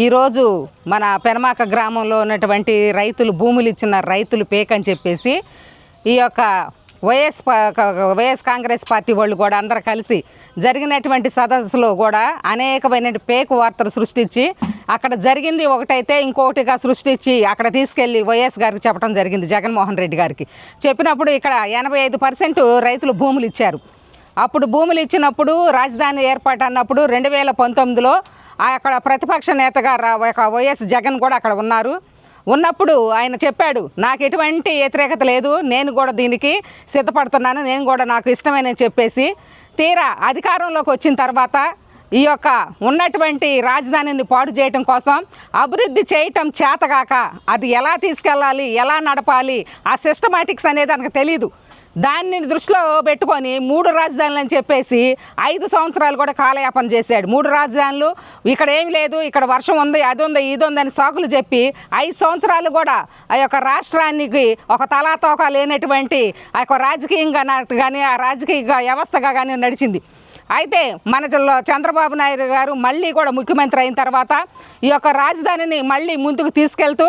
ఈరోజు మన పెనమాక గ్రామంలో ఉన్నటువంటి రైతులు భూములు ఇచ్చిన రైతులు పేక్ అని చెప్పేసి ఈ యొక్క వైఎస్ కాంగ్రెస్ పార్టీ వాళ్ళు కూడా అందరూ కలిసి జరిగినటువంటి సదస్సులో కూడా అనేకమైన పేక్ వార్తలు సృష్టించి అక్కడ జరిగింది ఒకటైతే ఇంకొకటిగా సృష్టించి అక్కడ తీసుకెళ్ళి వైఎస్ గారికి చెప్పడం జరిగింది, జగన్మోహన్ రెడ్డి గారికి చెప్పినప్పుడు ఇక్కడ 85% రైతులు భూములు ఇచ్చారు. అప్పుడు భూములు ఇచ్చినప్పుడు రాజధాని ఏర్పాటు అన్నప్పుడు 2019లో అక్కడ ప్రతిపక్ష నేతగా వైఎస్ జగన్ కూడా అక్కడ ఉన్నప్పుడు ఆయన చెప్పాడు, నాకు ఎటువంటి వ్యతిరేకత లేదు, నేను కూడా దీనికి సిద్ధపడుతున్నాను, నేను కూడా నాకు ఇష్టమైన చెప్పేసి తీరా అధికారంలోకి వచ్చిన తర్వాత ఈ యొక్క ఉన్నటువంటి రాజధానిని పాడు చేయటం కోసం అభివృద్ధి చేయటం చేతగాక అది ఎలా తీసుకెళ్ళాలి, ఎలా నడపాలి, ఆ సిస్టమాటిక్స్ అనేది తనకు తెలీదు. దాన్ని దృష్టిలో పెట్టుకొని 3 రాజధానులు అని చెప్పేసి 5 సంవత్సరాలు కూడా కాలయాపన చేశాడు. 3 రాజధానులు, ఇక్కడ ఏమి లేదు, ఇక్కడ వర్షం ఉంది, అది ఉంది, ఇది ఉంది అని సాకులు చెప్పి 5 సంవత్సరాలు కూడా ఆ యొక్క రాష్ట్రానికి ఒక తలాతోక లేనటువంటి ఆ యొక్క రాజకీయంగా కానీ ఆ రాజకీయ వ్యవస్థగా కానీ నడిచింది. అయితే మన చంద్రబాబు నాయుడు గారు మళ్ళీ కూడా ముఖ్యమంత్రి అయిన తర్వాత ఈ యొక్క రాజధానిని మళ్ళీ ముందుకు తీసుకెళ్తూ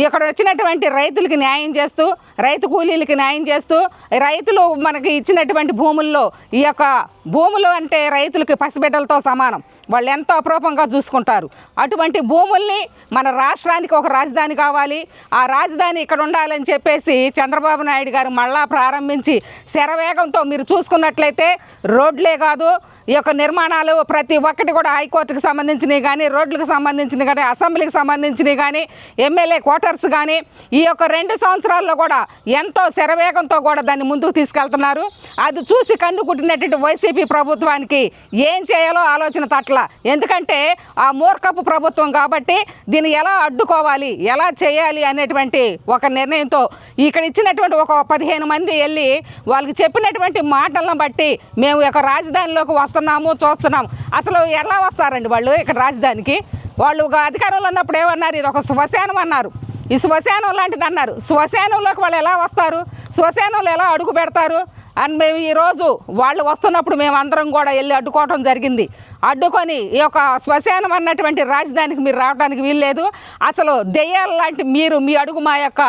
ఇక్కడ వచ్చినటువంటి రైతులకి న్యాయం చేస్తూ, రైతు కూలీలకి న్యాయం చేస్తూ, రైతులు మనకి ఇచ్చినటువంటి భూముల్లో ఈ యొక్క భూములు అంటే రైతులకి పసిబిడ్డలతో సమానం, వాళ్ళు ఎంతో అపరూపంగా చూసుకుంటారు. అటువంటి భూముల్ని మన రాష్ట్రానికి ఒక రాజధాని కావాలి, ఆ రాజధాని ఇక్కడ ఉండాలని చెప్పేసి చంద్రబాబు నాయుడు గారు మళ్ళా ప్రారంభించి శరవేగంతో మీరు చూసుకున్నట్లయితే రోడ్లే కాదు ఈ యొక్క నిర్మాణాలు ప్రతి ఒక్కటి కూడా హైకోర్టుకు సంబంధించినవి కానీ, రోడ్లకు సంబంధించినవి కానీ, అసెంబ్లీకి సంబంధించినవి కానీ, ఎమ్మెల్యే క్వార్టర్స్ కానీ ఈ యొక్క 2 సంవత్సరాల్లో కూడా ఎంతో శరవేగంతో కూడా దాన్ని ముందుకు తీసుకెళ్తున్నారు. అది చూసి కన్ను కుట్టినటువంటి వైసీపీ ప్రభుత్వానికి ఏం చేయాలో ఆలోచన తట్ల, ఎందుకంటే ఆ మూర్ఖపు ప్రభుత్వం కాబట్టి దీన్ని ఎలా అడ్డుకోవాలి, ఎలా చేయాలి అనేటువంటి ఒక నిర్ణయంతో ఇక్కడ ఇచ్చినటువంటి ఒక 15 మంది వెళ్ళి వాళ్ళకి చెప్పినటువంటి మాటలను బట్టి మేము యొక్క రాజధానిలోకి వస్తున్నాము, చూస్తున్నాము. అసలు ఎలా వస్తారండి వాళ్ళు ఇక్కడ రాజధానికి? వాళ్ళు అధికారంలో ఉన్నప్పుడు ఏమన్నారు, ఇది ఒక శ్మశానం అన్నారు, ఈ శ్మశానం లాంటిది అన్నారు. శ్మశానంలోకి వాళ్ళు ఎలా వస్తారు, శ్మశానంలో ఎలా అడుగు పెడతారు అని మేము ఈరోజు వాళ్ళు వస్తున్నప్పుడు మేము అందరం కూడా వెళ్ళి అడ్డుకోవడం జరిగింది. అడ్డుకొని ఈ యొక్క శ్మశానం అన్నటువంటి రాజధానికి మీరు రావడానికి వీల్లేదు, అసలు దెయ్యాల లాంటి మీరు మీ అడుగు మా యొక్క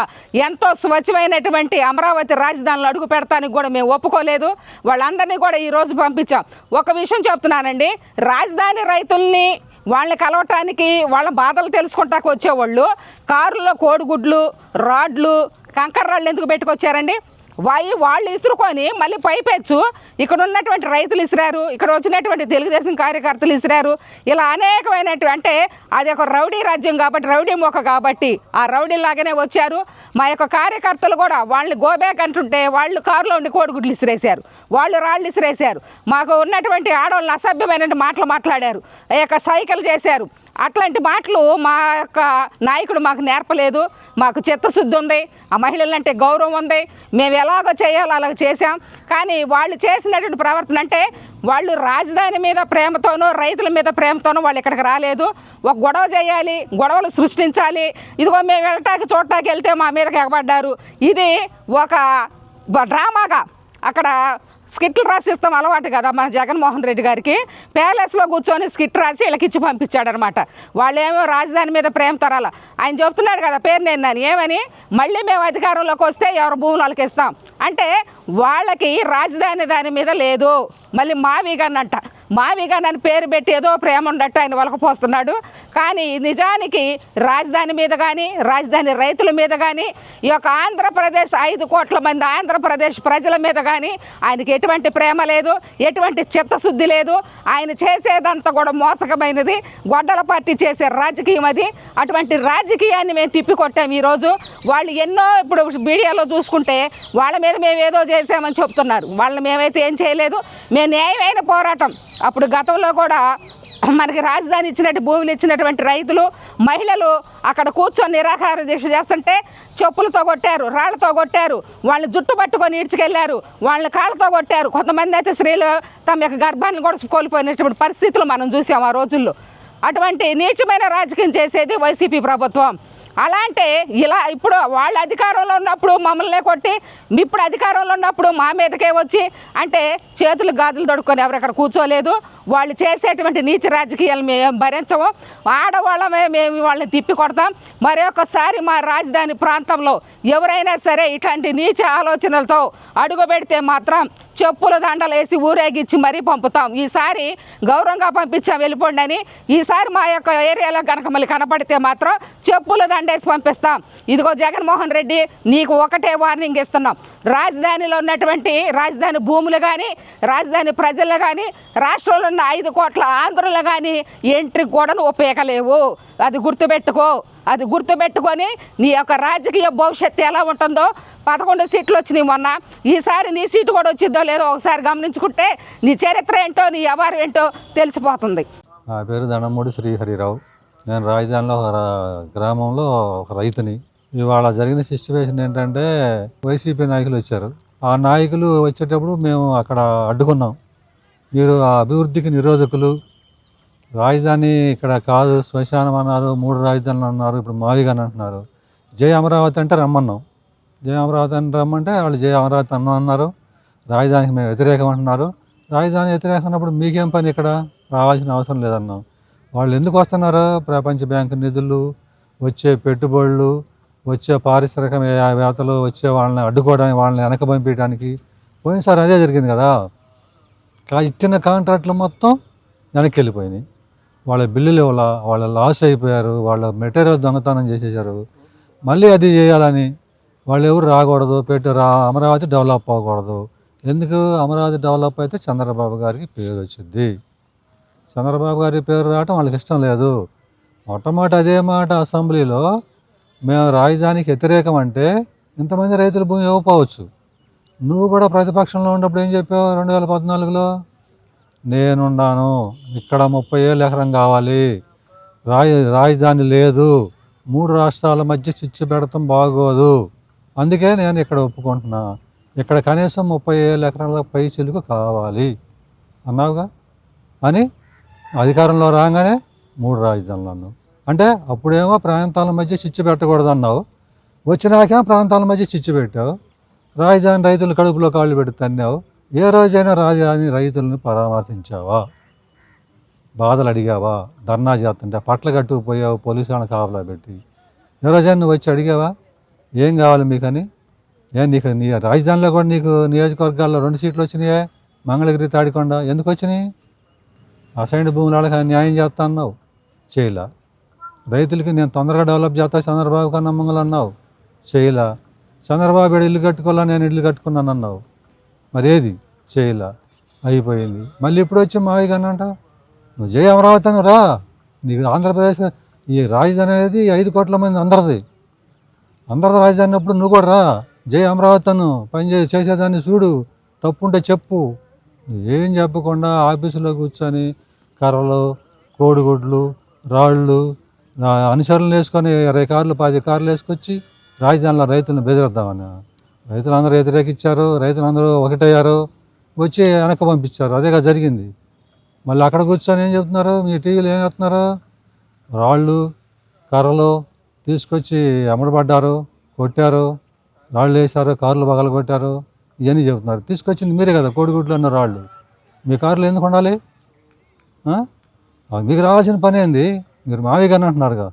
ఎంతో స్వచ్ఛమైనటువంటి అమరావతి రాజధానిలో అడుగు పెడతానికి కూడా మేము ఒప్పుకోలేదు. వాళ్ళందరినీ కూడా ఈరోజు పంపించాం. ఒక విషయం చెప్తున్నానండి, రాజధాని రైతుల్ని వాళ్ళని కలవటానికి వాళ్ళ బాధలు తెలుసుకుంటాకు వచ్చేవాళ్ళు కారులో కోడిగుడ్లు, రాడ్లు, కంకర రాళ్ళు ఎందుకు పెట్టుకొచ్చారండి? వాళ్ళు ఇసురుకొని మళ్ళీ పైపెచ్చు ఇక్కడ ఉన్నటువంటి రైతులు ఇసిరారు, ఇక్కడ వచ్చినటువంటి తెలుగుదేశం కార్యకర్తలు ఇసిరారు. ఇలా అనేకమైనటువంటి, అంటే అది ఒక రౌడీ రాజ్యం కాబట్టి, రౌడీ మొక్క కాబట్టి ఆ రౌడీలాగానే వచ్చారు. మా యొక్క కార్యకర్తలు కూడా వాళ్ళని గోబ్యాక్ అంటుంటే వాళ్ళు కారులో ఉండి కోడిగుడ్లు ఇసిరేశారు, వాళ్ళు రాళ్ళు ఇసిరేశారు. మాకు ఉన్నటువంటి ఆడవాళ్ళని అసభ్యమైన మాటలు మాట్లాడారు, ఆ యొక్క సైకిల్ చేశారు. అట్లాంటి మాటలు మా యొక్క నాయకుడు మాకు నేర్పలేదు. మాకు చిత్తశుద్ధి ఉంది, ఆ మహిళలంటే గౌరవం ఉంది, మేము ఎలాగో చేయాలో అలాగ చేశాం. కానీ వాళ్ళు చేసినటువంటి ప్రవర్తన అంటే వాళ్ళు రాజధాని మీద ప్రేమతోనో రైతుల మీద ప్రేమతోనో వాళ్ళు ఇక్కడికి రాలేదు. ఒక గొడవ చేయాలి, గొడవలు సృష్టించాలి, ఇదిగో మేము వెళ్ళటానికి చూడటానికి వెళ్తే మా మీదకి ఎగబడ్డారు. ఇది ఒక డ్రామాగా అక్కడ స్కిట్లు రాసిస్తాం అలవాటు కదా మన జగన్మోహన్ రెడ్డి గారికి. ప్యాలెస్లో కూర్చొని స్కిట్ రాసి వీళ్ళకి ఇచ్చి పంపించాడనమాట. వాళ్ళేమో రాజధాని మీద ప్రేమ తరాల ఆయన చెప్తున్నాడు కదా, పేరు నేను ఏమని, మళ్ళీ మేము అధికారంలోకి వస్తే ఎవరి భూములు వాళ్ళకి ఇస్తాం అంటే వాళ్ళకి రాజధాని దాని మీద లేదు. మళ్ళీ మావిగానంట, మావిగానని పేరు పెట్టి ఏదో ప్రేమ ఉండట్టు ఆయన వలకపోస్తున్నాడు. కానీ నిజానికి రాజధాని మీద కానీ, రాజధాని రైతుల మీద కానీ, ఈ యొక్క ఆంధ్రప్రదేశ్ 5 కోట్ల మంది ఆంధ్రప్రదేశ్ ప్రజల మీద కానీ ఆయనకి ఎటువంటి ప్రేమ లేదు, ఎటువంటి చిత్తశుద్ధి లేదు. ఆయన చేసేదంతా కూడా మోసకమైనది, గొడ్డల పార్టీ చేసే రాజకీయం అది. అటువంటి రాజకీయాన్ని మేము తిప్పికొట్టాము ఈరోజు. వాళ్ళు ఎన్నో ఇప్పుడు మీడియాలో చూసుకుంటే వాళ్ళ మీద మేము ఏదో చేసామని చెప్తున్నారు. వాళ్ళని మేమైతే ఏం చేయలేదు, మేము న్యాయమైన పోరాటం. అప్పుడు గతంలో కూడా మనకి రాజధాని ఇచ్చినట్టు భూములు ఇచ్చినటువంటి రైతులు, మహిళలు అక్కడ కూర్చొని నిరాహార దీక్ష చేస్తుంటే చెప్పులతో కొట్టారు, రాళ్లతో కొట్టారు, వాళ్ళని జుట్టు పట్టుకొని ఈడ్చుకెళ్ళారు, వాళ్ళని కాళ్ళతో కొట్టారు. కొంతమంది అయితే స్త్రీలు తమ యొక్క గర్భాన్ని కూడా కోల్పోయినటువంటి పరిస్థితులు మనం చూసాం ఆ రోజుల్లో. అటువంటి నీచమైన రాజకీయం చేసేది వైసీపీ ప్రభుత్వం. అలా అంటే ఇలా ఇప్పుడు వాళ్ళు అధికారంలో ఉన్నప్పుడు మమ్మల్ని కొట్టి ఇప్పుడు అధికారంలో ఉన్నప్పుడు మా మీదకే వచ్చి అంటే చేతులు గాజులు తొడుక్కొని ఎవరెక్కడ కూర్చోలేదు. వాళ్ళు చేసేటువంటి నీచ రాజకీయాలు మేము భరించము. ఆడవాళ్ళమే మేము వాళ్ళని తిప్పి కొడతాం. మరొకసారి మా రాజధాని ప్రాంతంలో ఎవరైనా సరే ఇట్లాంటి నీచ ఆలోచనలతో అడుగు పెడితే మాత్రం చెప్పుల దండలు వేసి ఊరేగించి మరీ పంపుతాం. ఈసారి గౌరవంగా పంపించాం వెళ్ళిపోండి అని. ఈసారి మా యొక్క ఏరియాలో కనుక మళ్ళీ కనపడితే మాత్రం చెప్పుల దండేసి పంపిస్తాం. ఇదిగో జగన్మోహన్ రెడ్డి, నీకు ఒకటే వార్నింగ్ ఇస్తున్నాం. రాజధానిలో ఉన్నటువంటి రాజధాని భూములు కానీ రాజధాని ప్రజలు కానీ రాష్ట్రంలో ఉన్న 5 కోట్ల ఆంధ్రులు కానీ ఎంట్రీకి కూడా నువ్వు ఉపయోగలేవు. అది గుర్తుపెట్టుకో. అది గుర్తుపెట్టుకొని నీ యొక్క రాజకీయ భవిష్యత్తు ఎలా ఉంటుందో 11 సీట్లు వచ్చినాయి మొన్న. ఈసారి నీ సీటు కూడా వచ్చిందో లేదో ఒకసారి గమనించుకుంటే నీ చరిత్ర ఏంటో నీ వ్యవహారం ఏంటో తెలిసిపోతుంది. నా పేరు దండమూడి శ్రీహరిరావు. నేను రాజధానిలో గ్రామంలో ఒక రైతుని. ఇవాళ జరిగిన సిచ్యువేషన్ ఏంటంటే వైసీపీ నాయకులు వచ్చారు. ఆ నాయకులు వచ్చేటప్పుడు మేము అక్కడ అడ్డుకున్నాం. మీరు ఆ అభివృద్ధికి నిరోధకులు, రాజధాని ఇక్కడ కాదు శ్మశానం అన్నారు, 3 రాజధానులు అన్నారు, ఇప్పుడు మావిగాని అంటున్నారు. జై అమరావతి అంటే రమ్మన్నాం. జై అమరావతి అని రమ్మంటే వాళ్ళు జై అమరావతి అన్నారు. రాజధానికి మేము వ్యతిరేకం అంటున్నారు. రాజధాని వ్యతిరేకం అన్నప్పుడు మీకేం పని ఇక్కడ, రావాల్సిన అవసరం లేదన్నాం. వాళ్ళు ఎందుకు వస్తున్నారు? ప్రపంచ బ్యాంకు నిధులు, వచ్చే పెట్టుబడులు, వచ్చే పారిశ్రామికవేత్తలు వచ్చే వాళ్ళని అడ్డుకోవడానికి, వాళ్ళని వెనక పంపించడానికి. పోయినసారి అదే జరిగింది కదా. ఇచ్చిన కాంట్రాక్ట్లు మొత్తం వెనక్కి వెళ్ళిపోయినాయి. వాళ్ళ బిల్లులు వల్ల వాళ్ళ లాస్ అయిపోయారు. వాళ్ళ మెటీరియల్ దొంగతనం చేసేసారు. మళ్ళీ అది చేయాలని వాళ్ళు ఎవరు రాకూడదు, అమరావతి డెవలప్ అవ్వకూడదు. ఎందుకు? అమరావతి డెవలప్ అయితే చంద్రబాబు గారికి పేరు వచ్చింది. చంద్రబాబు గారి పేరు రావటం వాళ్ళకి ఇష్టం లేదు. మొట్టమొదటి అదే మాట అసెంబ్లీలో, మేము రాజధానికి వ్యతిరేకం అంటే ఇంతమంది రైతుల భూమి ఇవ్వకపోవచ్చు. నువ్వు కూడా ప్రతిపక్షంలో ఉన్నప్పుడు ఏం చెప్పావు? 2014లో నేనున్నాను, ఇక్కడ 30,000 ఎకరం కావాలి, రాజధాని లేదు, 3 రాష్ట్రాల మధ్య చిచ్చు పెడతాం బాగోదు, అందుకే నేను ఇక్కడ ఒప్పుకుంటున్నా, ఇక్కడ కనీసం 30,000 ఎకరాల పై చిలుకు కావాలి అన్నావుగా. అని అధికారంలో రాగానే 3 రాజధానులు అన్నావు. అంటే అప్పుడేమో ప్రాంతాల మధ్య చిచ్చు పెట్టకూడదు అన్నావు. వచ్చినాక ప్రాంతాల మధ్య చిచ్చు పెట్టావు. రాజధాని రైతులు కడుపులో కాళ్ళు పెట్టి తన్నావు. ఏ రోజైనా రాజధాని రైతులను పరామర్శించావా? బాధలు అడిగావా? ధర్నా చేస్తుంటే పట్ల కట్టుకుపోయావు పోలీసు వాళ్ళని కాపలా పెట్టి. ఏ రోజైనా నువ్వు వచ్చి అడిగావా ఏం కావాలి మీకని? నీకు నీ రాజధానిలో కూడా నీకు నియోజకవర్గాల్లో 2 సీట్లు వచ్చినాయే, మంగళగిరి, తాడికొండ. ఎందుకు వచ్చినాయి? అసైన్డ్ భూముల వాళ్ళకి న్యాయం చేస్తా అన్నావు, చేయలా. రైతులకి నేను తొందరగా డెవలప్ చేస్తా చంద్రబాబు కన్నా మంగళ అన్నావు, చేయలా. చంద్రబాబు ఇల్లు కట్టుకోవాలా, నేను ఇల్లు కట్టుకున్నాను అన్నావు, మరి ఏది? చేయలా, అయిపోయింది. మళ్ళీ ఇప్పుడు వచ్చి మావిగాని అంట. నువ్వు జై అమరావతి అని రా. నీకు ఆంధ్రప్రదేశ్ ఈ రాజధాని అనేది 5 కోట్ల మంది అందరిది రాజధాని అప్పుడు నువ్వు కూడా రా. జై అమరావతి అను, చేసేదాన్ని చూడు, తప్పు ఉంటే చెప్పు. ఏం చెప్పకుండా ఆఫీసులో కూర్చొని కర్రలు, కోడిగుడ్లు, రాళ్ళు, అనుసరణలు వేసుకొని 20 కార్లు 10 కార్లు వేసుకొచ్చి రాజధానిలో రైతులను బెదిరిద్దామని. రైతులందరూ వ్యతిరేకించారు, రైతులందరూ ఒకటయ్యారు, వచ్చి వెనక్కి పంపించారు. అదేగా జరిగింది. మళ్ళీ అక్కడ కూర్చొని ఏం చెప్తున్నారు? మీ టీవీలో ఏం చెప్తున్నారు? రాళ్ళు, కర్రలు తీసుకొచ్చి అమ్మడబడ్డారు, కొట్టారు, రాళ్ళు వేశారు, కార్లు పగలు కొట్టారు, ఇవన్నీ చెబుతున్నారు. తీసుకొచ్చింది మీరే కదా, కోడిగుడ్లు అన్న రాళ్ళు. మీ కార్లు ఎందుకు ఉండాలి? మీకు రావాల్సిన పని ఏంది? మీరు మావిగాని అంటున్నారుగా.